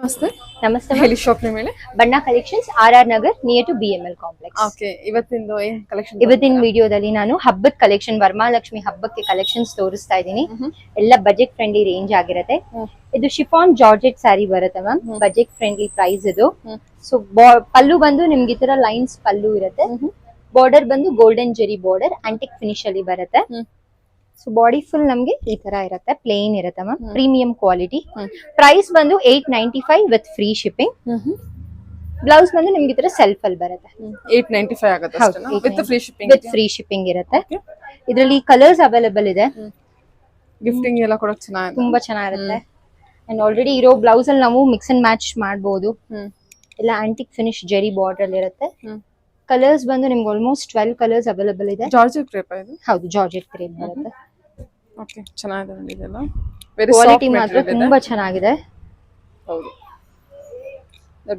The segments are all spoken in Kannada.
ನಮಸ್ತೆ. ನಮಸ್ತೆ ಹೇಳಿ ಶಾಪ್ ನೇಮ್ ಹೇಳಿ. ಬಣ್ಣ collections RR Nagar near to BML complex. Okay, ಇವತ್ತಿಂದು ಏನ್ ಕಲೆಕ್ಷನ್? ಇವತ್ತಿನ ವಿಡಿಯೋದಲ್ಲಿ ನಾನು ಹಬ್ಬದ ಕಲೆಕ್ಷನ್, ವರಮಹಾಲಕ್ಷ್ಮಿ ಹಬ್ಬಕ್ಕೆ ಕಲೆಕ್ಷನ್ಸ್ ತೋರಿಸ್ತಾ ಇದ್ದೀನಿ. ಎಲ್ಲ ಬಜೆಟ್ ಫ್ರೆಂಡ್ಲಿ ರೇಂಜ್ ಆಗಿರುತ್ತೆ. ಇದು ಶಿಫಾನ್ ಜಾರ್ಜೆಟ್ ಸ್ಯಾರಿ ಬರುತ್ತೆ ಮ್ಯಾಮ್, ಬಜೆಟ್ ಫ್ರೆಂಡ್ಲಿ ಪ್ರೈಸ್ ಇದು. ಸೊ ಪಲ್ಲು ಬಂದು ನಿಮ್ಗೆ ಈ ತರ ಲೈನ್ಸ್ ಪಲ್ಲು ಇರುತ್ತೆ. ಬಾರ್ಡರ್ ಬಂದು golden Jerry border, antique finish ಅಲ್ಲಿ ಬರುತ್ತೆ. ಸೊ ಬಾಡಿ ಫುಲ್ ನಮ್ಗೆ ಈ ತರ ಇರುತ್ತೆ, ಪ್ಲೇನ್ ಇರುತ್ತೆ ಮ್ಯಾಮ್, ಪ್ರೀಮಿಯಂ ಕ್ವಾಲಿಟಿ. ಪ್ರೈಸ್ ಬಂದು 895 ವಿತ್ ಫ್ರೀ ಶಿಪ್ಪಿಂಗ್. ಬ್ಲೌಸ್ ಬಂದು ನಿಮ್ಗೆ ಈ ತರ ಸೆಲ್ಫ್ ಅಲ್ಲಿ ಬರುತ್ತೆ. 895 ಆಗುತ್ತೆ ಅಷ್ಟೇನಾ? With free shipping. With free shipping ಇರುತ್ತೆ. ಇದರಲ್ಲಿ ಕಲರ್ಸ್ ಅವೈಲೇಬಲ್ ಇದೆ. ಗಿಫ್ಟಿಂಗ್ ಎಲ್ಲ ಕೊಡಕ್ಕೆ ಚೆನ್ನಾಗಿದೆ, ತುಂಬಾ ಚೆನ್ನಾಗಿರುತ್ತೆ. ಅಂಡ್ ಆಲ್ರೆಡಿ ಇರೋ ಬ್ಲೌಸ್ ಅಲ್ಲಿ ನಾವು ಮಿಕ್ಸ್ ಅಂಡ್ ಮ್ಯಾಚ್ ಮಾಡಬಹುದು. ಎಲ್ಲ ಆಂಟಿಕ್ ಫಿನಿಶ್ ಜೆರಿ ಬಾರ್ಡರ್ ಅಲ್ಲಿ ಇರುತ್ತೆ. ಕಲರ್ಸ್ ಬಂದು ನಿಮ್ಗೆ ಆಲ್ಮೋಸ್ಟ್ 12 ಕಲರ್ಸ್ ಅವೈಲೇಬಲ್ ಇದೆ. ಜಾರ್ಜೆಟ್ ಕ್ರೇಪ್ ಇದು? ಹೌದು, ಜಾರ್ಜೆಟ್ ಕ್ರೇಪ್ ಬರುತ್ತೆ. ಓಕೆ, ಚೆನ್ನಾಗಿದೆ ನೋಡಿ. ಇದೆಲ್ಲ ವೆರಿ ಕ್ವಾಲಿಟಿ ಮಾತ್ರ ತುಂಬಾ ಚೆನ್ನಾಗಿದೆ. ಹೌದು,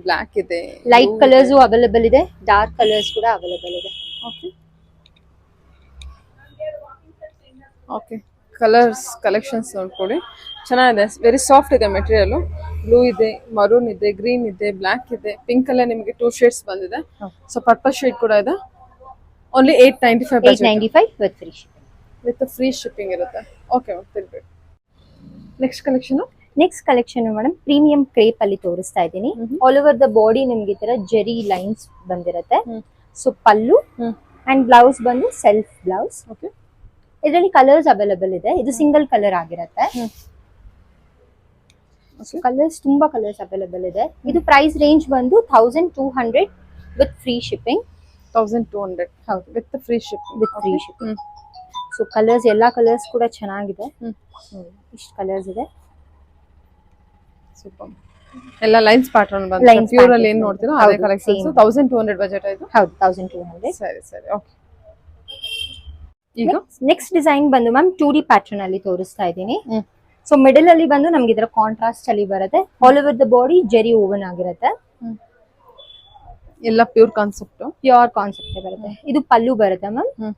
ಬ್ಲಾಕ್ ಇದೆ, ಲೈಟ್ ಕಲರ್ಸ್ ಅವೈಲೇಬಲ್ ಇದೆ, ಡಾರ್ಕ್ ಕಲರ್ಸ್ ಕೂಡ ಅವೈಲೇಬಲ್ ಇದೆ. ಓಕೆ ಓಕೆ, ಕಲರ್ಸ್ ಕಲೆಕ್ಷನ್ಸ್ ನೋಡ್ಕೊಳ್ಳಿ, ಚೆನ್ನಾಗಿದೆ. ವೆರಿ ಸಾಫ್ಟ್ ಇದೆ ಮೆಟೀರಿಯಲ್. ಬ್ಲೂ ಇದೆ, ಮರೂನ್ ಇದೆ, ಗ್ರೀನ್ ಇದೆ, ಬ್ಲಾಕ್ ಇದೆ, ಪಿಂಕ್ ಅಲ್ಲೇ ನಿಮಗೆ 2 ಶೇಡ್ಸ್ ಬಂದಿದೆ. ಸೊ ಪರ್ಪಲ್ ಶೇಡ್ ಕೂಡ ಇದೆ. Only 895 with free shipping. With free shipping ಇರುತ್ತೆ. ಓಕೆ, ತಿಳ್ಬೇಕು. Next collection madam, premium crepe ಅಲ್ಲಿ ತೋರಿಸ್ತಾ ಇದ್ದೀನಿ. ಆಲ್ ಓವರ್ ದ ಬಾಡಿ ನಿಮ್ಗೆ ಈ ತರ ಜೆರಿ ಲೈನ್ಸ್ ಬಂದಿರುತ್ತೆ. ಸೊ ಪಲ್ಲು ಅಂಡ್ ಬ್ಲೌಸ್ ಬಂದು ಸೆಲ್ಫ್ ಬ್ಲೌಸ್. ಓಕೆ, ಇದರಲ್ಲಿ ಕಲರ್ಸ್ ಅವೈಲೇಬಲ್ ಇದೆ. ಇದು ಸಿಂಗಲ್ ಕಲರ್ ಆಗಿರುತ್ತೆ. ಕಲರ್ಸ್ ತುಂಬಾ ಕಲರ್ಸ್ ಅವೈಲೇಬಲ್ ಇದೆ. ಇದು ಪ್ರೈಸ್ ರೇಂಜ್ ಬಂದು 1200 ವಿತ್ ಫ್ರೀ ಶಿಪ್ಪಿಂಗ್. 1200 ಹೌದು, with free shipping. So colours, ಎಲ್ಲಾ ಕಲರ್ಸ್ ಕೂಡ ಚೆನ್ನಾಗಿದೆ. ಇಷ್ಟು ಕಲರ್ಸ್ ಇದೆ. ಸೂಪರ್. ಎಲ್ಲ ಲೈನ್ಸ್ ಪ್ಯಾಟರ್ನ್ ಬಂದಿದೆ. ಪ್ಯೂರ್ ಅಲ್ಲಿ ಏನು ನೋಡ್ತೀರಾ ಅದೇ ಕಲೆಕ್ಷನ್ಸ್. 1200 ಬಜೆಟ್ ಆಯ್ತು. ಹೌದು, 1200. ಸರಿ. ಓಕೆ, ಈಗ ನೆಕ್ಸ್ಟ್ ಡಿಸೈನ್ ಬಂದು ಮ್ಯಾಮ್ 2D ಪ್ಯಾಟರ್ನ್ ಅಲ್ಲಿ ತೋರಿಸ್ತಾ ಇದ್ದೀನಿ. ಸೊ ಮಿಡಲ್ ಅಲ್ಲಿ ಬಂದು ನಮ್ಗೆ ಇದರ ಕಾಂಟ್ರಾಸ್ಟ್ ಅಲ್ಲಿ ಬರುತ್ತೆ. All over the body Jerry oven ಆಗಿರುತ್ತೆ. ಎಲ್ಲ ಪ್ಯೂರ್ ಕಾನ್ಸೆಪ್ಟ್ ಬರುತ್ತೆ. ಇದು ಪಲ್ಲು ಬರುತ್ತೆ ಮ್ಯಾಮ್.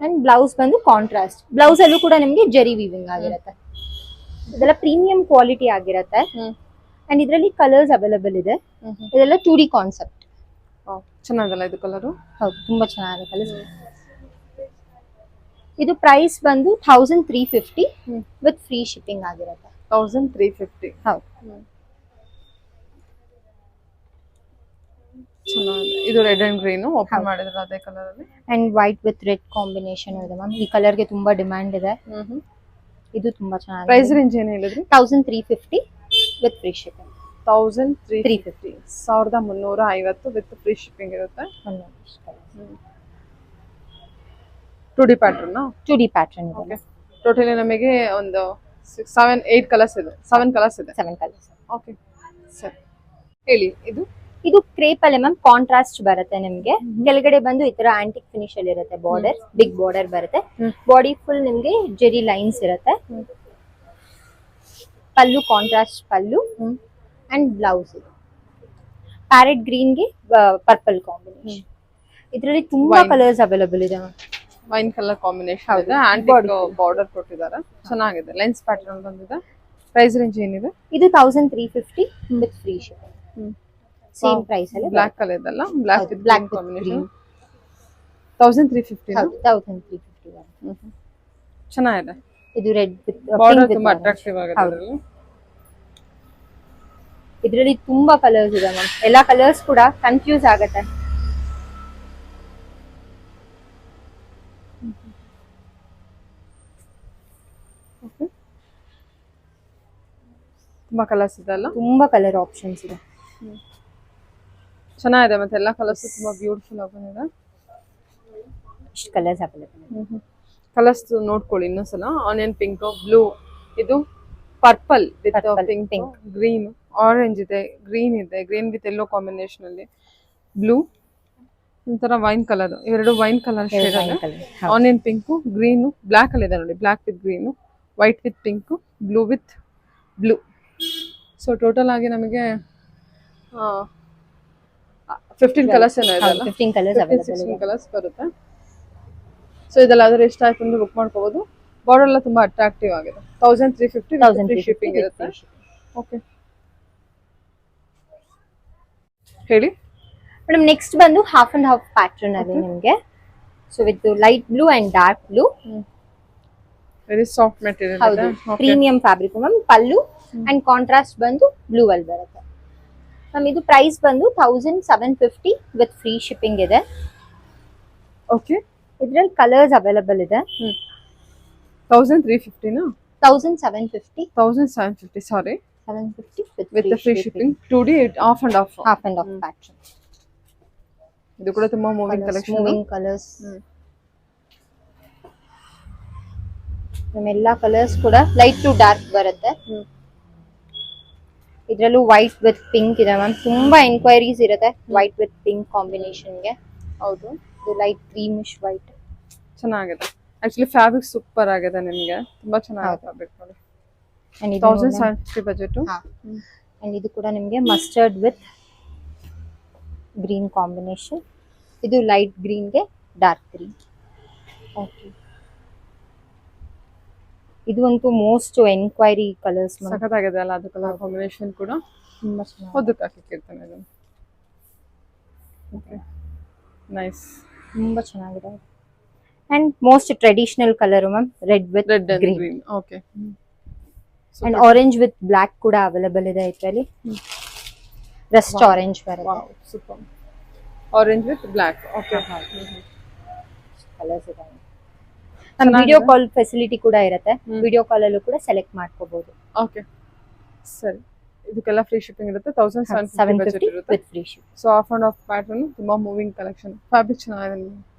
ಅಂಡ್ ಬ್ಲೌಸ್ ಬಂದು ಕಾಂಟ್ರಾಸ್ಟ್. ಬ್ಲೌಸ್ ಅಲ್ಲೂ ಕೂಡ ನಿಮ್ಗೆ ಜೆರಿ ವೀವಿಂಗ್ ಆಗಿರುತ್ತೆ. ಇದೆಲ್ಲ ಪ್ರೀಮಿಯಂ ಕ್ವಾಲಿಟಿ ಆಗಿರುತ್ತೆ. ಅಂಡ್ ಇದರಲ್ಲಿ ಕಲರ್ಸ್ ಅವೈಲೇಬಲ್ ಇದೆ. ಇದೆಲ್ಲ 2D ಕಾನ್ಸೆಪ್ಟ್. ಚೆನ್ನಾಗಲ್ಲ ಇದು ಕಲರ್? ಹೌದು, ತುಂಬಾ ಚೆನ್ನಾಗಿದೆ ಕಲರ್. ಇದು ಪ್ರೈಸ್ ಬಂದು 1350 ವಿತ್ ಫ್ರೀ ಶಿಪ್ಪಿಂಗ್ ಆಗಿರುತ್ತೆ. 1350. ಹೌದು, ಚೆನ್ನಾಗಿದೆ. ಇದು ರೆಡ್ ಅಂಡ್ ಗ್ರೀನ್ ಓಪನ್ ಮಾಡಿದ್ರೆ ಅದೇ ಕಲರ್ ಅಲ್ಲಿ. And white with red combination ಇದೆ ಮ್ಯಾಮ್. ಈ ಕಲರ್ ಗೆ ತುಂಬಾ ಡಿಮ್ಯಾಂಡ್ ಇದೆ. ಇದು ತುಂಬಾ ಚೆನ್ನಾಗಿದೆ. ಪ್ರೈಸ್ ರೇಂಜ್ ಏನು ಹೇಳಿದ್ರಿ? 1350 with free shipping. 1350, 1350 with free shipping ಇರುತ್ತೆ. 2D pattern. 2D ಪ್ಯಾಟರ್ನ್ ಇದೆ. ಓಕೆ, ಟೋಟಲಿ ನಮಗೆ ಒಂದು 7 ಕಲರ್ಸ್ ಇದೆ. 7 ಕಲರ್ಸ್ ಇದೆ. ಓಕೆ, ಸರಿ ಹೇಳಿ. ಇದು ಕ್ರೇಪ್ ಅಲ್ಲಿ ಮ್ಯಾಮ್ ಕಾಂಟ್ರಾಸ್ಟ್ ಬರುತ್ತೆ ನಿಮ್ಗೆ. ಕೆಳಗಡೆ ಬಂದು ಈ ತರ ಆಂಟಿಕ್ ಫಿನಿಶ್ ಅಲ್ಲಿ ಇರುತ್ತೆ. ಬಾರ್ಡರ್ ಬಿಗ್ ಬಾರ್ಡರ್ ಬರುತ್ತೆ. ಬಾಡಿ ಫುಲ್ ನಿಮ್ಗೆ ಜೆರಿ ಲೈನ್ಸ್ ಇರುತ್ತೆ. Pallu contrast pallu and blouse ಇದು ಪ್ಯಾರೆಟ್ ಗ್ರೀನ್ ಗೆ ಪರ್ಪಲ್ ಕಾಂಬಿನೇಷನ್. ಇದರಲ್ಲಿ ತುಂಬಾ ಕಲರ್ಸ್ ಅವೈಲೇಬಲ್ ಇದೆ ಮ್ಯಾಮ್. ವೈನ್ ಕಲರ್ ಕಾಂಬಿನೇಷನ್ ಇದೆ. ಆಂಟಿಕ್ ಬಾರ್ಡರ್ ಕೊಟ್ಟಿದ್ದಾರೆ, ಚೆನ್ನಾಗಿದೆ. ಲೈನ್ಸ್ ಪ್ಯಾಟರ್ನ್ ಬಂದಿದೆ. ಪ್ರೈಸ್ ರೇಂಜ್ ಏನಿದೆ? ಇದು 1350 with free shipping. Same price ಅಲ್ಲಿ. ಬ್ಲಾಕ್ ಕಲರ್ ಇದಲ್ಲ, ಬ್ಲಾಕ್ ಕಾಂಬಿನೇಷನ್. 1350. 1350 ಚೆನ್ನಾಗಿದೆ. ಇದು ರೆಡ್ ವಿತ್ ಬಾರ್ಡರ್ ತುಂಬಾ ಅಟ್ರಾಕ್ಟಿವ್ ಆಗಿದೆ. ಇದರಲ್ಲಿ ತುಂಬಾ ಕಲರ್ಸ್ ಇದೆ ಮ್ಯಾಮ್. ಎಲ್ಲಾ ಕಲರ್ಸ್ ಕೂಡ ಕನ್ಫ್ಯೂಸ್ ಆಗುತ್ತೆ. ತುಂಬಾ ಕಲರ್ಸ್ ಇದೆ ಅಲ್ಲ? ತುಂಬಾ ಕಲರ್ ಆಪ್ಷನ್ಸ್ ಇದೆ. ಚೆನ್ನಾಗಿದೆ. ಮತ್ತೆ ಎಲ್ಲಾ ಕಲರ್ಸ್ ತುಂಬಾ ಬ್ಯೂಟಿಫುಲ್ ಆಗಿ ಬಂದಿದೆ. ಇಷ್ಟು ಕಲರ್ಸ್ ಅವೈಲೇಬಲ್. ಕಲರ್ಸ್ ನೋಡ್ಕೊಳ್ಳಿ ಇನ್ನೊಂದ್ಸಲ. ಆನಿಯನ್ ಪಿಂಕ್, ಬ್ಲೂ, ಇದು purple with pink, green, orange ಇದೆ, ಗ್ರೀನ್ ಇದೆ, ಗ್ರೀನ್ ವಿತ್ ಯೆಲ್ಲೋ ಕಾಂಬಿನೇಷನ್ ಅಲ್ಲಿ, ಬ್ಲೂ, ಒಂಥರ ವೈನ್ ಕಲರ್. ಇವೆರಡು ವೈನ್ ಕಲರ್ ಶೇಡ್ ಇದೆ. ಆನಿಯನ್ ಪಿಂಕ್, ಗ್ರೀನ್, ಬ್ಲಾಕ್ ಅಲ್ಲಿ ಇದೆ ನೋಡಿ. Block with green, white with pink, blue with blue. So total ಆಗಿ ನಮಗೆ 15 ಕಲರ್ಸ್ ಏನೋ ಇದೆ ಅಲ್ಲ? 15 ಕಲರ್ಸ್ ಬರುತ್ತೆ. ಸೊ ಇದೆಲ್ಲಾದ್ರೂ ಇಷ್ಟ ಆಯ್ತು ಅಂದ್ರೆ ಬುಕ್ ಮಾಡ್ಕೋಬಹುದು. ಬಾರ್ಡರ್ ಎಲ್ಲ ತುಂಬಾ ಅಟ್ರಾಕ್ಟಿವ್ ಆಗಿದೆ. 1350 ಶಿಪ್ಪಿಂಗ್ ಇರುತ್ತೆ. ಓಕೆ, ಹೇಳಿ ಮೇಡಮ್ ನೆಕ್ಸ್ಟ್ ಬಂದು ಹಾಫ್ ಅಂಡ್ ಹಾಫ್ ಪ್ಯಾಟರ್ನ್ ಅಲ್ಲಿ ನಿಮ್ಗೆ so with light blue and dark blue. Very soft material ಹೌದು, ಪ್ರೀಮಿಯಂ ಫ್ಯಾಬ್ರಿಕ್ ಮ್ಯಾಮ್. ಪಲ್ಲು ಅಂಡ್ ಕಾಂಟ್ರಾಸ್ಟ್ ಬಂದು ಬ್ಲೂ ಅಲ್ಲಿ ಬರುತ್ತೆ ಮ್ಯಾಮ್. ಇದು ಪ್ರೈಸ್ ಬಂದು 1750 ವಿತ್ ಫ್ರೀ ಶಿಪ್ಪಿಂಗ್ ಇದೆ. ಓಕೆ, ಇದ್ರಲ್ಲಿ ಕಲರ್ಸ್ ಅವೈಲಬಲ್ ಇದೆ. 1350 ನಾ 1750 1750 sorry 750 with free shipping. 2D half and half pattern. ಇದು ಕೂಡ ತುಂಬಾ ಮೂವಿಂಗ್ ಕಲೆಕ್ಷನ್. Moving colours. ಎಲ್ಲಾ ಕಲರ್ಸ್ ಕೂಡ ಲೈಟ್ ಟು ಡಾರ್ಕ್ ಬರುತ್ತೆ. ಇದ್ರಲ್ಲೂ ವೈಟ್ ವಿತ್ ಪಿಂಕ್ ಇದೆ ಮ್ಯಾಮ್. ತುಂಬಾ ಎನ್ಕ್ವೈರೀಸ್ ಇರುತ್ತೆ ವೈಟ್ ವಿತ್ ಪಿಂಕ್ ಕಾಂಬಿನೇಷನ್ಗೆ. ಹೌದು, ಇದು ಲೈಟ್ ಕ್ರೀಮಿಶ್ ವೈಟ್ ಚೆನ್ನಾಗಿದೆ. ಆಕ್ಚುಲಿ ಫ್ಯಾಬ್ರಿಕ್ ಸೂಪರ್ ಆಗಿದೆ ನಿಮಗೆ, ತುಂಬಾ ಚೆನ್ನಾಗಿದೆ ಫ್ಯಾಬ್ರಿಕ್ ನೋಡಿ. And 1750 budget. ಅಂಡ್ ಇದು ಕೂಡ ನಿಮಗೆ ಮಸ್ಟರ್ಡ್ ವಿತ್ ಗ್ರೀನ್ ಕಾಂಬಿನೇಷನ್. ಇದು ಲೈಟ್ ಗ್ರೀನ್ಗೆ ಡಾರ್ಕ್ ಗ್ರೀನ್. ಓಕೆ, ಇದು ಅಂತೂ ಮೋಸ್ಟ್ ಎನ್ಕ್ವೈರಿ ಕಲರ್ಸ್. ಸಖತ್ತಾಗಿದೆ ಅಲ್ಲ ಅದು ಕಲರ್ ಕಾಂಬಿನೇಷನ್ ಕೂಡ. ತುಂಬಾ ಚೆನ್ನಾಗಿ ಓದಕ್ಕೆ ಹಾಕಿರ್ತಾನೆ ಇದನ್ನು. ಓಕೆ, ನೈಸ್, ತುಂಬಾ ಚೆನ್ನಾಗಿದೆ. And most traditional colour ma'am, red with red and green. Green. Okay, and orange with black ಕೂಡ ಅವೈಲಬಲ್ ಇದೆ ಇದರಲ್ಲಿ. ರಸ್ಟ್ ಆರೆಂಜ್ ಬರುತ್ತೆ. Wow, super. Orange with black. Okay, colours ಇದೆ. ನಮ್ಮ ವಿಡಿಯೋ ಕಾಲ್ ಫೆಸಿಲಿಟಿ ಕೂಡ ಇರುತ್ತೆ. ವಿಡಿಯೋ ಕಾಲ್ ಅಲ್ಲೂ ಕೂಡ ಸೆಲೆಕ್ಟ್ ಮಾಡ್ಕೋಬಹುದು. ಓಕೆ, ಸರಿ. ಇದಕ್ಕೆಲ್ಲ ಫ್ರೀ ಶಿಪ್ಪಿಂಗ್ ಇರುತ್ತೆ. 1750 ಬಜೆಟ್ ಇರುತ್ತೆ with free ship. So of and half pattern ತುಂಬಾ ಮೂವಿಂಗ್ ಕಲೆಕ್ಷನ್. ಫ್ಯಾಬ್ರಿಕ್ ಚೆನ್ನಾಗಿದೆ.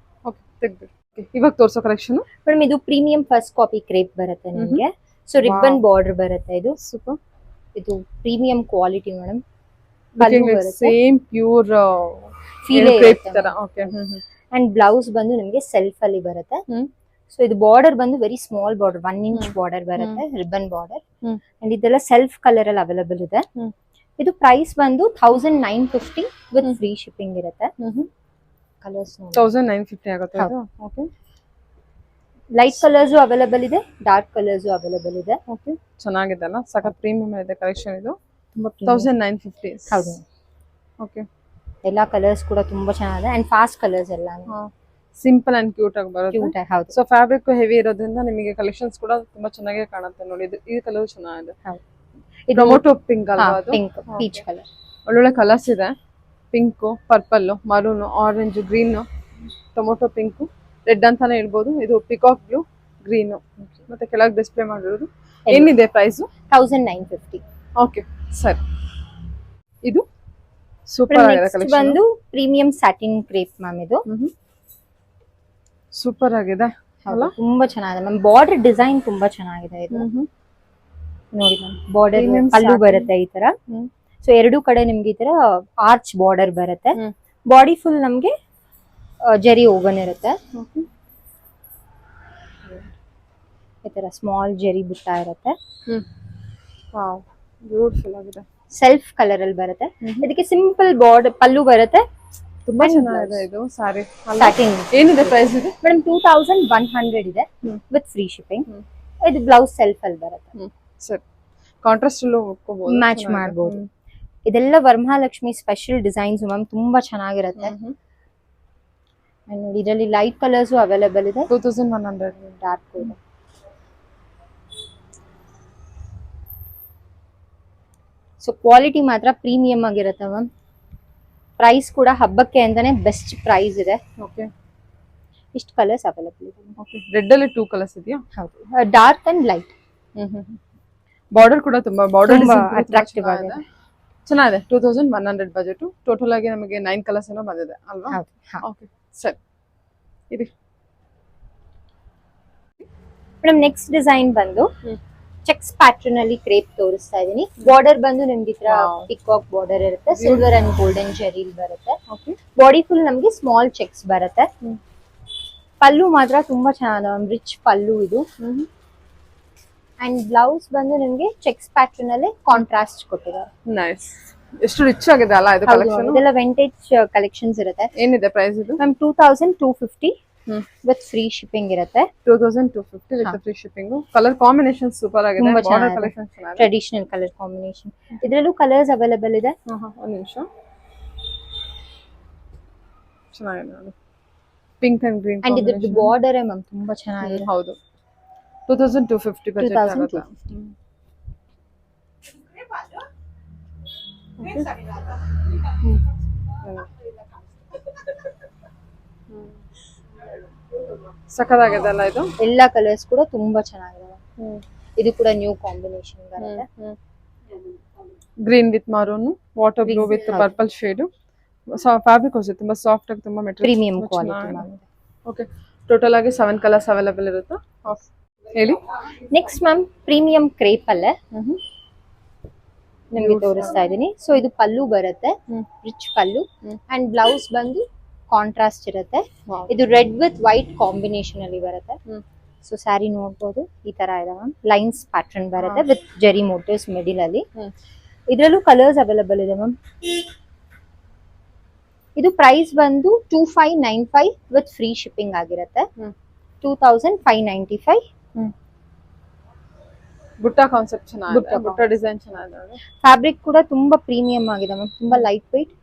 ಓಕೆ, ತೆಗ್ದು ಇವಾಗ ತೋರಿಸೋ ಕಲೆಕ್ಷನ್ ಮೇಡಮ್ ಇದು ಪ್ರೀಮಿಯಂ ಫಸ್ಟ್ ಕಾಪಿ ಕ್ರೇಪ್ ಬರುತ್ತೆ ನಿಮಗೆ. ಸೊ ರಿಬ್ಬನ್ ಬಾರ್ಡರ್ ಬರುತ್ತೆ. ಇದು ಸೂಪರ್. ಇದು premium quality madam. Same pure feel crepe ತರ. ಓಕೆ, ಅಂಡ್ ಬ್ಲೌಸ್ ಬಂದು ನಿಮಗೆ ಸೆಲ್ಫ್ ಅಲ್ಲಿ ಬರುತ್ತೆ. ಸೊ ಇದು ಬಾರ್ಡರ್ ಬಂದು very small border, 1 inch border ಬರುತ್ತೆ, ರಿಬ್ಬನ್ ಬಾರ್ಡರ್. ಅಂಡ್ ಇದೆಲ್ಲ ಸೆಲ್ಫ್ ಕಲರ್ ಅಲ್ಲಿ ಅವೈಲಬಲ್ ಇದೆ. ಇದು ಪ್ರೈಸ್ ಬಂದು 1950 ವಿತ್ ಫ್ರೀ ಶಿಪ್ಪಿಂಗ್ ಇರುತ್ತೆ. ಕಲರ್ಸ್ 1950 ಆಗುತ್ತೆ ಇದು. ಓಕೆ, ಲೈಟ್ ಕಲರ್ಸ್ ಅವೈಲಬಲ್ ಇದೆ, ಡಾರ್ಕ್ ಕಲರ್ಸ್ ಅವೈಲಬಲ್ ಇದೆ. ಓಕೆ, ಚೆನ್ನಾಗಿದೆ ಅಲ್ಲ, ಸಖತ್ ಪ್ರೀಮಿಯಂ ಇದೆ ಕಲೆಕ್ಷನ್ ಇದು. ತುಂಬಾ 1950. ಹೌದು. ಓಕೆ, ಎಲ್ಲಾ ಕಲರ್ಸ್ ಕೂಡ ತುಂಬಾ ಚೆನ್ನಾಗಿದೆ ಅಂಡ್ ಫಾಸ್ಟ್ ಕಲರ್ಸ್ ಎಲ್ಲ ಸಿಂಪಲ್ ಅಂಡ್ ಕ್ಯೂಟ್ ಆಗಿ ಬರುತ್ತೆ. ಕ್ಯೂಟ್. ಹೌದು. ಸೊ ಫ್ಯಾಬ್ರಿಕ್ ಹೆವಿ ಇರೋದ್ರಿಂದ ನಿಮಗೆ ಕಲೆಕ್ಷನ್ಸ್ ಕೂಡ ತುಂಬಾ ಚೆನ್ನಾಗಿ ಕಾಣುತ್ತೆ ನೋಡಿ. ಈ ಕಲರ್ ಚೆನ್ನಾಗಿದೆ. ಇದು ಟೊಮೊಟೊ ಪಿಂಕ್ ಅಲ್ವಾ ಅದು? Pink peach colour. ಒಳ್ಳೊಳ್ಳೆ ಕಲರ್ಸ್ ಇದೆ. Pink, purple, maroon, orange, green, tomato pink, red ಅಂತಾನೆ ಇರ್ಬೋದು. ಇದು ಪಿಕಾಕ್ ಬ್ಲೂ, ಗ್ರೀನ್ ಮತ್ತೆ ಕೆಳಗೆ ಡಿಸ್ಪ್ಲೇ ಮಾಡಿರೋದು. ಏನಿದೆ ಪ್ರೈಸ್? 1950. ಓಕೆ, ಸರಿ. ಇದು ಸೂಪರ್ ಆಗಿದೆ ಕಲೆಕ್ಷನ್. ಬಂದು ಪ್ರೀಮಿಯಂ ಸ್ಯಾಟಿನ್ ಕ್ರೇಪ್ ಮ್ಯಾಮ್. ಇದು ಸೂಪರ್ ಆಗಿದೆ ಅಲ್ಲ, ತುಂಬಾ ಚೆನ್ನಾಗಿದೆ ಮ್ಯಾಮ್. ಬಾರ್ಡರ್ ಡಿಸೈನ್ ತುಂಬಾ ಚೆನ್ನಾಗಿದೆ ಇದು ನೋಡಿ ಮ್ಯಾಮ್. ಬಾರ್ಡರ್ ಪಲ್ಲು ಬರುತ್ತೆ ಈ ತರ. ಸೊ ಎರಡು ಕಡೆ ನಿಮ್ಗೆ ಈ ತರ ಆರ್ಚ್ ಬಾರ್ಡರ್ ಬರುತ್ತೆ. ಬಾಡಿ ಫುಲ್ ನಮ್ಗೆ ಜರಿ ಓವನ್ ಇರುತ್ತೆ. ಈ ತರ ಸ್ಮಾಲ್ ಜರಿ ಬುಟ್ಟ ಇರುತ್ತೆ. ವಾವ್, ಬ್ಯೂಟಿಫುಲ್ ಆಗಿದೆ. ಸೆಲ್ಫ್ ಕಲರ್ ಅಲ್ಲಿ ಬರುತ್ತೆ. ಇದಕ್ಕೆ ಸಿಂಪಲ್ ಬಾರ್ಡರ್ ಪಲ್ಲು ಬರುತ್ತೆ. ತುಂಬಾ ಚೆನ್ನಾಗಿದೆ ಇದು ಸಾರಿ. ಸ್ಯಾಟಿನ್. ಏನಿದೆ ಪ್ರೈಸ್ ಇದು? ಮೇಡಮ್ 2100 ಇದೆ ವಿತ್ ಫ್ರೀ ಶಿಪ್ಪಿಂಗ್. ಇದು ಬ್ಲೌಸ್ ಸೆಲ್ಫ್ ಅಲ್ಲಿ ಬರುತ್ತೆ. ಸರಿ, ಕಾಂಟ್ರಾಸ್ಟ್ ಅಲ್ಲೂ ಉಟ್ಕೋಬಹುದು, ಮ್ಯಾಚ್ ಮಾಡಬಹುದು. ಇದೆಲ್ಲ ವರಮಹಾಲಕ್ಷ್ಮಿ ಸ್ಪೆಷಲ್ ಡಿಸೈನ್ಸ್ ಮ್ಯಾಮ್, ತುಂಬಾ ಚೆನ್ನಾಗಿರುತ್ತೆ. ನೋಡಿ ಇದರಲ್ಲಿ ಲೈಟ್ ಕಲರ್ಸ್ ಅವೈಲೇಬಲ್ ಇದೆ. 2100 ಡಾರ್ಕ್ ಇದೆ. ಸೊ ಕ್ವಾಲಿಟಿ ಮಾತ್ರ ಪ್ರೀಮಿಯಂ ಆಗಿರುತ್ತೆ ಮ್ಯಾಮ್. ಪ್ರೈಸ್ ಕೂಡ ಹಬ್ಬಕ್ಕೆ ಅಂತಾನೆ ಬೆಸ್ಟ್ ಪ್ರೈಸ್ ಇದೆ. ಓಕೆ, ಇಷ್ಟು ಕಲರ್ಸ್ ಅವೈಲೇಬಲ್ ಇದೆ. ಓಕೆ, ರೆಡ್ ಅಲ್ಲಿ 2 ಕಲರ್ಸ್ ಇದೆಯಾ? ಹೌದು, ಡಾರ್ಕ್ ಅಂಡ್ ಲೈಟ್. ಬಾರ್ಡರ್ ಕೂಡ ತುಂಬಾ ಬಾರ್ಡರ್ ಅಟ್ರಾಕ್ಟಿವ್ ಆಗಿದೆ. ಚೆನ್ನಾಗಿದೆ. 2100 ಬಜೆಟ್. ಟೋಟಲ್ ಆಗಿ ನಮಗೆ 9 ಕಲರ್ಸ್ ಏನೋ ಬಂದಿದೆ ಅಲ್ವಾ? ಓಕೆ, ಸರಿ. ಇದು ಮೇಡಮ್ ನೆಕ್ಸ್ಟ್ ಡಿಸೈನ್ ಬಂದು ಚೆಕ್ಸ್ ಪ್ಯಾಟರ್ನ್ ಅಲ್ಲಿ ಕ್ರೇಪ್ ತೋರಿಸ್ತಾ ಇದೀನಿ. ಬಾರ್ಡರ್ ಬಂದು ನಿಮ್ಗೆ ಈ ತರ ಪಿಕಾಕ್ ಬಾರ್ಡರ್ ಇರುತ್ತೆ. ಸಿಲ್ವರ್ ಅಂಡ್ ಗೋಲ್ಡನ್ ಜೆರಿಲ್ ಬರುತ್ತೆ. ಬಾಡಿ ಫುಲ್ ನಮ್ಗೆ ಸ್ಮಾಲ್ ಚೆಕ್ಸ್ ಬರುತ್ತೆ. ಪಲ್ಲು ಮಾತ್ರ ತುಂಬಾ ಚೆನ್ನಾಗಿದೆ, ರಿಚ್ ಪಲ್ಲು ಇದು. ಅಂಡ್ ಬ್ಲೌಸ್ ಬಂದು ನಿಮ್ಗೆ ಚೆಕ್ಸ್ ಪ್ಯಾಟರ್ನ್ ಅಲ್ಲಿ ಕಾಂಟ್ರಾಸ್ಟ್ ಕೊಟ್ಟಿದ್ದಾರೆ. ನೈಸ್. ಎಷ್ಟು ರಿಚ್ ಆಗಿದೆ ಅಲ್ಲ ಇದು ಕಲೆಕ್ಷನ್. ಇದೆಲ್ಲ ವಿಂಟೇಜ್ ಕಲೆಕ್ಷನ್ಸ್ ಇರುತ್ತೆ. ಏನಿದೆ ಪ್ರೈಸ್ ಇದು? ಮ್ಯಾಮ್ 2250 ವಿತ್ ಫ್ರೀ ಶಿಪ್ಪಿಂಗ್ ಇರುತ್ತೆ. 2250 with free shipping. Colour combination super ಆಗಿದೆ. ಬಾರ್ಡರ್ ಕಲೆಕ್ಷನ್ ಚೆನ್ನಾಗಿದೆ. Traditional colour combination. ಇದರಲ್ಲೂ ಕಲರ್ಸ್ ಅವೈಲೇಬಲ್ ಇದೆ. ಒಂದು ನಿಮಿಷ. ಚೆನ್ನಾಗಿದೆ ನೋಡಿ, ಪಿಂಕ್ ಅಂಡ್ ಗ್ರೀನ್ ಅಂಡ್ ಇದ್ರದ್ದು ಬಾರ್ಡರ್ ಮ್ಯಾಮ್ ತುಂಬಾ ಚೆನ್ನಾಗಿದೆ. ಹೌದು, 2250 ಬಜೆಟ್ ಆಗುತ್ತೆ. 2250. ಸಖತ್ತಾಗಿದೆ ಅಲ್ಲ ಇದು. ಎಲ್ಲಾ ಕಲರ್ಸ್ ಕೂಡ ತುಂಬಾ ಚೆನ್ನಾಗಿದೆ. ಇದು ಕೂಡ ನ್ಯೂ ಕಾಂಬಿನೇಷನ್ ಬರುತ್ತೆ. Green with maroon, water blue with purple shade. Fabric ಹೊಸ ತುಂಬಾ ಸಾಫ್ಟ್ ಆಗಿ, ತುಂಬಾ material premium quality. Okay, total ಆಗಿ 7 ಕಲರ್ಸ್ ಅವೈಲೇಬಲ್ ಇರುತ್ತೆ. ಹೇಳಿ. ನೆಕ್ಸ್ಟ್ ಮ್ಯಾಮ್ ಪ್ರೀಮಿಯಂ ಕ್ರೇಪ್ ಅಲ್ಲೇ ನಿಮ್ಗೆ ತೋರಿಸ್ತಾ ಇದೀನಿ. ಸೊ ಇದು ಪಲ್ಲು ಬರುತ್ತೆ, ರಿಚ್ ಪಲ್ಲು, ಅಂಡ್ ಬ್ಲೌಸ್ ಬಂದು ಕಾಂಟ್ರಾಸ್ಟ್ ಇರುತ್ತೆ. ಇದು ರೆಡ್ ವಿತ್ ವೈಟ್ ಕಾಂಬಿನೇಷನ್ ಅಲ್ಲಿ ಬರುತ್ತೆ. ಸೊ ಸ್ಯಾರಿ ನೋಡ್ಬೋದು, ಈ ತರ ಇದೆ ಮ್ಯಾಮ್. ಲೈನ್ಸ್ ಪ್ಯಾಟರ್ನ್ ಬರುತ್ತೆ ವಿತ್ ಜೆರಿ ಮೋಟಿವ್ಸ್ ಮಿಡಿಲ್ ಅಲ್ಲಿ. ಇದ್ರಲ್ಲೂ ಕಲರ್ಸ್ ಅವೈಲೇಬಲ್ ಇದೆ ಮ್ಯಾಮ್. ಇದು ಪ್ರೈಸ್ ಬಂದು 2595 ವಿತ್ ಫ್ರೀ ಶಿಪ್ಪಿಂಗ್ ಆಗಿರುತ್ತೆ. 2595. ಬುಟ್ಟ ಕಾನ್ಸೆಪ್ಟ್ ಚೆನ್ನಾಗಿದೆ, ಬುಟ್ಟ ಡಿಸೈನ್ ಚೆನ್ನಾಗಿದೆ. ಫ್ಯಾಬ್ರಿಕ್ ಕೂಡ ತುಂಬಾ ಪ್ರೀಮಿಯಂ ಆಗಿದೆ ಮ್ಯಾಮ್, ತುಂಬಾ ಲೈಟ್ ವೆಯ್ಟ್.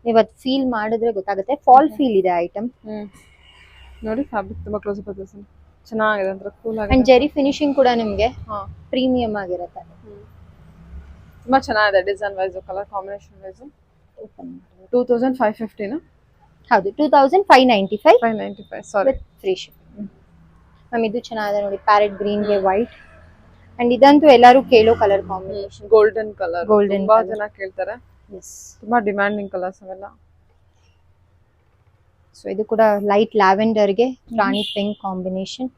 ನೀವು ಅದು ಫೀಲ್ ಮಾಡಿದ್ರೆ ಗೊತ್ತಾಗುತ್ತೆ, ಫಾಲ್ ಫೀಲ್ ಇದೆ ಐಟಮ್. ನೋಡಿ ಫ್ಯಾಬ್ರಿಕ್ ತುಂಬಾ ಕ್ಲೋಸ್ ಅಪ್ ಚೆನ್ನಾಗಿದೆ, ಅಂದ್ರೆ ಕೂಲ್ ಆಗಿದೆ. ಅಂಡ್ ಜೆರಿ ಫಿನಿಶಿಂಗ್ ಕೂಡ ನಿಮಗೆ ಪ್ರೀಮಿಯಂ ಆಗಿರುತ್ತೆ. ತುಂಬಾ ಚೆನ್ನಾಗಿದೆ design wise, colour combination wise. 2550 ನಾ? ಹೌದು, 2595. 595 sorry, with free shipping. Ma'am ಇದು ಚೆನ್ನಾಗಿದೆ ನೋಡಿ, ಪ್ಯಾರೆಟ್ ಗ್ರೀನ್ ಗೆ ವೈಟ್. ಅಂಡ್ ಇದಂತೂ ಎಲ್ಲರೂ ಕೇಳೋ ಕಲರ್ ಕಾಂಬಿನೇಷನ್, ಗೋಲ್ಡನ್ ಕಲರ್. ತುಂಬಾ ಜನ ಕೇಳ್ತಾರೆ. ಎಸ್, ತುಂಬಾ ಡಿಮ್ಯಾಂಡಿಂಗ್ ಕಲರ್ಸ್ ಅವೆಲ್ಲ. ಸೊ ಇದು ಕೂಡ ಲೈಟ್ ಲ್ಯಾವೆಂಡರ್ ಗೆ ರಾಣಿ pink combination,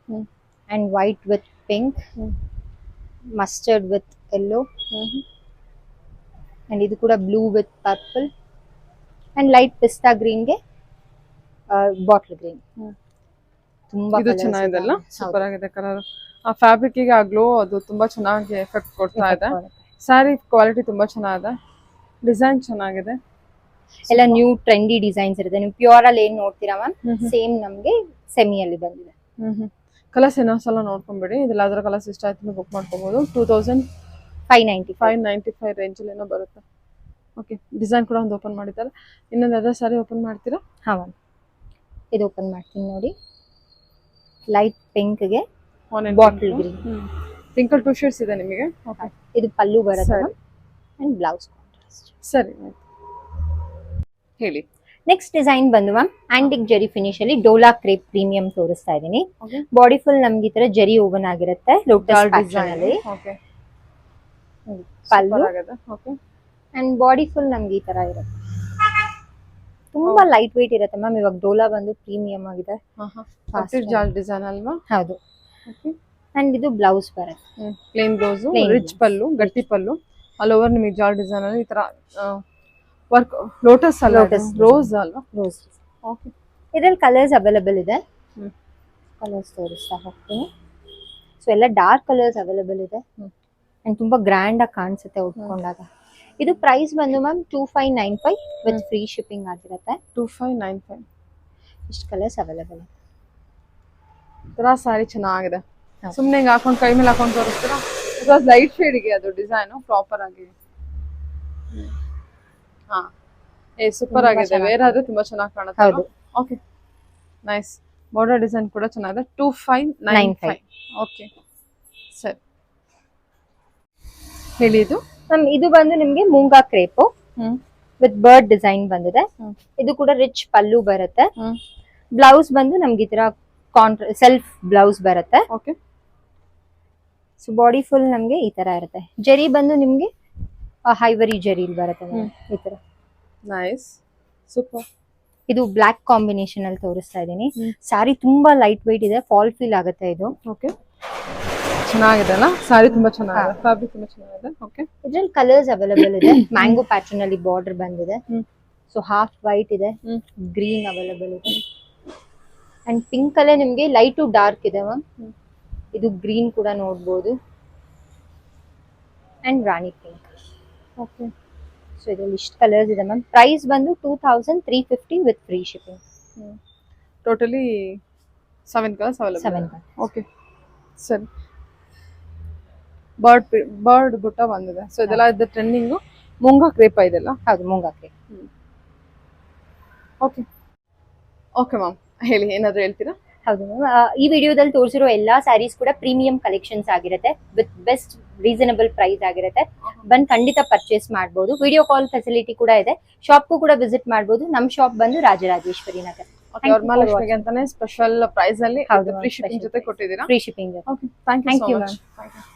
and white with pink, mustard with yellow, and ಇದು ಕೂಡ blue with purple, and light ಪಿಸ್ತಾ ಗ್ರೀನ್ ಗೆ ಬಾಟಲ್ ಗ್ರೀನ್. ತುಂಬಾ ಇದು ಚೆನ್ನಾಗಿದೆ ಅಲ್ಲ, ಸೂಪರ್ ಆಗಿದೆ ಕಲರ್. ಆ ಫ್ಯಾಬ್ರಿಕ್ ಗೆ ಆ ಗ್ಲೋ ಅದು ತುಂಬಾ ಚೆನ್ನಾಗಿ ಎಫೆಕ್ಟ್ ಕೊಡ್ತಾ ಇದೆ. ಸ್ಯಾರಿ ಕ್ವಾಲಿಟಿ ತುಂಬಾ ಚೆನ್ನಾಗಿದೆ, ಡಿಸೈನ್ ಚೆನ್ನಾಗಿದೆ. ಎಲ್ಲ ನ್ಯೂ ಟ್ರೆಂಡಿ ಡಿಸೈನ್ಸ್ ಇರುತ್ತೆ. ನೀವು ಪ್ಯೂರ್ ಅಲ್ಲಿ ಏನ್ ನೋಡ್ತೀರಾ ಮ್ಯಾಮ್, ಸೇಮ್ ನಮ್ಗೆ ಸೆಮಿ ಅಲ್ಲಿ ಬಂದಿದೆ. ಕಲರ್ಸ್ ಇನ್ನೊಂದ್ಸಲ ನೋಡ್ಕೊಂಡ್ಬಿಡಿ. ಇದೆಲ್ಲ ಅದರ ಕಲರ್ಸ್ ಇಷ್ಟ ಆಯ್ತು ಬುಕ್ ಮಾಡ್ಕೋಬಹುದು. 2595 ರೇಂಜ್ ಅಲ್ಲಿ ಏನೋ ಬರುತ್ತೆ. ಓಕೆ, ಡಿಸೈನ್ ಕೂಡ ಒಂದು ಓಪನ್ ಮಾಡಿದ್ದಾರೆ. ಇನ್ನೊಂದು ಅದೇ ಸಾರಿ ಓಪನ್ ಮಾಡ್ತೀರಾ? ಹಾ ಮ್ಯಾಮ್, ಇದು ಓಪನ್ ಮಾಡ್ತೀನಿ ನೋಡಿ. ಲೈಟ್ ಪಿಂಕ್ ಗೆ ಬಾಟಲ್ ಗ್ರೀನ್, ಪಿಂಕ್ 2 ಶೇಡ್ಸ್ ಇದೆ ನಿಮಗೆ. ಇದು ಪಲ್ಲು ಬರುತ್ತೆ ಅಂಡ್ ಬ್ಲೌಸ್ ಕಾಂಟ್ರಾಸ್ಟ್. ಸರಿ, ಹೇಳಿ. ನೆಕ್ಸ್ಟ್ ಡಿಸೈನ್ ಬಂದು ಮ್ಯಾಮ್ ಆಂಟಿಕ್ ಜೆರಿ ಫಿನಿಶ್ ಅಲ್ಲಿ ಡೋಲಾ ಕ್ರೇಪ್ ಪ್ರೀಮಿಯಂ ತೋರಿಸ್ತಾ ಇದೀನಿ. ಬಾಡಿ ಫುಲ್ ನಮ್ಗೆ ಈ ತರ ಜೆರಿ ಓವನ್ ಆಗಿರುತ್ತೆ, ಲೋಟಸ್ ಡಿಸೈನ್ ಅಲ್ಲಿ. ಪಲ್ಲು ಅಂಡ್ ಬಾಡಿ ಫುಲ್ ನಮ್ಗೆ ಈ ತರ ಇರುತ್ತೆ. ತುಂಬಾ ಲೈಟ್ ವೇಟ್ ಇರುತ್ತೆ ಮ್ಯಾಮ್. ಇವಾಗ ಡೋಲಾ ಬಂದು ಪ್ರೀಮಿಯಂ ಆಗಿದೆ. ಜಾಲ್ ಡಿಸೈನ್ ಅಲ್ವಾ? ಹೌದು. ಅಂಡ್ ಇದು ಬ್ಲೌಸ್ ಬರುತ್ತೆ, ಪ್ಲೇನ್ ಬ್ಲೌಸ್, ರಿಚ್ ಪಲ್ಲು, ಗಟ್ಟಿ ಪಲ್ಲು. ಆಲ್ ಓವರ್ ನಿಮಗೆ ಜಾಲ್ ಡಿಸೈನ್ ಅಲ್ಲಿ ಈ ತರ ವರ್ಕ್. ಲೋಟಸ್ ಅಲ್ಲ, ರೋಸ್ ಅಲ್ವಾ? ರೋಸ್. ಓಕೆ, ಇದ್ರಲ್ಲಿ ಕಲರ್ಸ್ ಅವೈಲೇಬಲ್ ಇದೆ. ಕಲರ್ಸ್ ತೋರಿಸ್ತಾ ಹೋಗ್ತೀನಿ. ಸೊ ಎಲ್ಲ ಡಾರ್ಕ್ ಕಲರ್ಸ್ ಅವೈಲೇಬಲ್ ಇದೆ ಅಂಡ್ ತುಂಬಾ ಗ್ರ್ಯಾಂಡ್ ಆಗಿ ಕಾಣಿಸುತ್ತೆ ಉಟ್ಕೊಂಡಾಗ. ಇದು ಪ್ರೈಸ್ ಬಂದು ಮ್ಯಾಮ್ 2595 ವಿತ್ ಫ್ರೀ ಶಿಪ್ಪಿಂಗ್ ಆಗಿರುತ್ತೆ. 2595. ಇಷ್ಟು ಕಲರ್ಸ್ ಅವೈಲೇಬಲ್ ಇದೆ. ತರ ಸಾರಿ ಚೆನ್ನಾಗಿದೆ. ಸುಮ್ಮನೆ ಹಿಂಗೆ ಹಾಕೊಂಡು ಕೈ ಮೇಲೆ ಹಾಕೊಂಡು ತೋರಿಸ್ತೀರಾ? ಬಿಕಾಸ್ ಲೈಟ್ ಶೇಡಿಗೆ ಅದು ಡಿಸೈನ್ ಪ್ರಾಪರ್ ಆಗಿ. ಹಾ, ಸೂಪರ್ ಆಗಿದೆ. ವೇರ್ ಆದ್ರೆ ತುಂಬಾ ಚೆನ್ನಾಗಿ ಕಾಣುತ್ತೆ. ಹೌದು. Okay, nice. ಬಾರ್ಡರ್ ಡಿಸೈನ್ ಕೂಡ ಚೆನ್ನಾಗಿದೆ. 2595. ಓಕೆ, ಸರಿ, ಹೇಳಿ. ಇದು ಮ್ಯಾಮ್ ಇದು ಬಂದು ನಿಮ್ಗೆ ಮೂಂಗಾ ಕ್ರೇಪ್ ವಿತ್ ಬರ್ಡ್ ಡಿಸೈನ್ ಬಂದಿದೆ. ಇದು ಕೂಡ ರಿಚ್ ಪಲ್ಲು ಬರುತ್ತೆ. ಬ್ಲೌಸ್ ಬಂದು ನಮ್ಗೆ ಈ ತರ ಸೆಲ್ಫ್ ಬ್ಲೌಸ್ ಬರುತ್ತೆ. ಓಕೆ, ಸೊ ಬಾಡಿ ಫುಲ್ ನಮ್ಗೆ ಈ ತರ ಇರುತ್ತೆ. ಜೆರಿ ಬಂದು ನಿಮ್ಗೆ ಹೈವರಿ ಜೆರಿ ಬರುತ್ತೆ ಈ ತರ. Nice, super. ಇದು ಬ್ಲಾಕ್ ಕಾಂಬಿನೇಷನ್ ಅಲ್ಲಿ ತೋರಿಸ್ತಾ ಇದೀನಿ. ಸ್ಯಾರಿ ತುಂಬಾ ಲೈಟ್ ವೆಯ್ಟ್ ಇದೆ, ಫಾಲ್ ಫೀಲ್ ಆಗುತ್ತೆ ಇದು. ಓಕೆ, ಚೆನ್ನಾಗಿದೆ ಅಲ್ಲ ಸಾರಿ, ತುಂಬಾ ಚೆನ್ನಾಗಿದೆ. ಫ್ಯಾಬ್ರಿಕ್ ತುಂಬಾ ಚೆನ್ನಾಗಿದೆ. ಓಕೆ, ಇದ್ರಲ್ಲಿ ಕಲರ್ಸ್ ಅವೈಲೇಬಲ್ ಇದೆ. ಮ್ಯಾಂಗೋ ಪ್ಯಾಟರ್ನ್ ಅಲ್ಲಿ ಬಾರ್ಡರ್ ಬಂದಿದೆ. ಸೊ ಹಾಫ್ ವೈಟ್ ಇದೆ, ಗ್ರೀನ್ ಅವೈಲೇಬಲ್ ಇದೆ ಅಂಡ್ ಪಿಂಕ್ ಅಲ್ಲೇ ನಿಮ್ಗೆ ಲೈಟ್ ಟು ಡಾರ್ಕ್ ಇದೆ ಮ್ಯಾಮ್. ಇದು ಗ್ರೀನ್ ಕೂಡ ನೋಡ್ಬೋದು and Rani pink. Okay, so ಇದ್ರಲ್ಲಿ ಇಷ್ಟು ಕಲರ್ಸ್ ಇದೆ ಮ್ಯಾಮ್. ಪ್ರೈಸ್ ಬಂದು 2350 with free shipping. Totally 7 colours available. 7 colours. Okay, ಸರಿ. ಬರ್ಡ್ ಬುಟ್ಟ ಬಂದಿದೆ. ಸೊ ಇದೆಲ್ಲ ಇದು ಟ್ರೆಂಡಿಂಗು. ಮುಂಗಾ ಕ್ರೇಪ ಇದೆಲ್ಲ. ಹೌದು, moonga crepe. Okay, okay ma'am, ಹೇಳಿ, ಏನಾದ್ರು ಹೇಳ್ತೀರಾ? ಹೌದು ಮ್ಯಾಮ್, ಈ ವಿಡಿಯೋದಲ್ಲಿ ತೋರಿಸಿರೋ ಎಲ್ಲಾ ಸ್ಯಾರೀಸ್ ಕೂಡ ಪ್ರೀಮಿಯಂ ಕಲೆಕ್ಷನ್ಸ್ ಆಗಿರುತ್ತೆ, ವಿತ್ ಬೆಸ್ಟ್ ರೀಸನಬಲ್ ಪ್ರೈಸ್ ಆಗಿರುತ್ತೆ. ಬಂದ್ ಖಂಡಿತ ಪರ್ಚೇಸ್ ಮಾಡಬಹುದು. ವಿಡಿಯೋ ಕಾಲ್ ಫೆಸಿಲಿಟಿ ಕೂಡ ಇದೆ. ಶಾಪ್ಗೂ ಕೂಡ ವಿಸಿಟ್ ಮಾಡಬಹುದು. ನಮ್ ಶಾಪ್ ಬಂದು ರಾಜರಾಜೇಶ್ವರಿ ನಗರ್. ವರಮಹಾಲಕ್ಷ್ಮಿಗೆ ಅಂತಾನೆ ಸ್ಪೆಷಲ್ ಪ್ರೈಸ್ ಅಲ್ಲಿ ಹೌದು, ಫ್ರೀ ಶಿಪ್ಪಿಂಗ್ ಜೊತೆ ಕೊಟ್ಟಿದ್ದೀರಾ? Free shipping. Okay, thank you Thank so you, much. ma'am.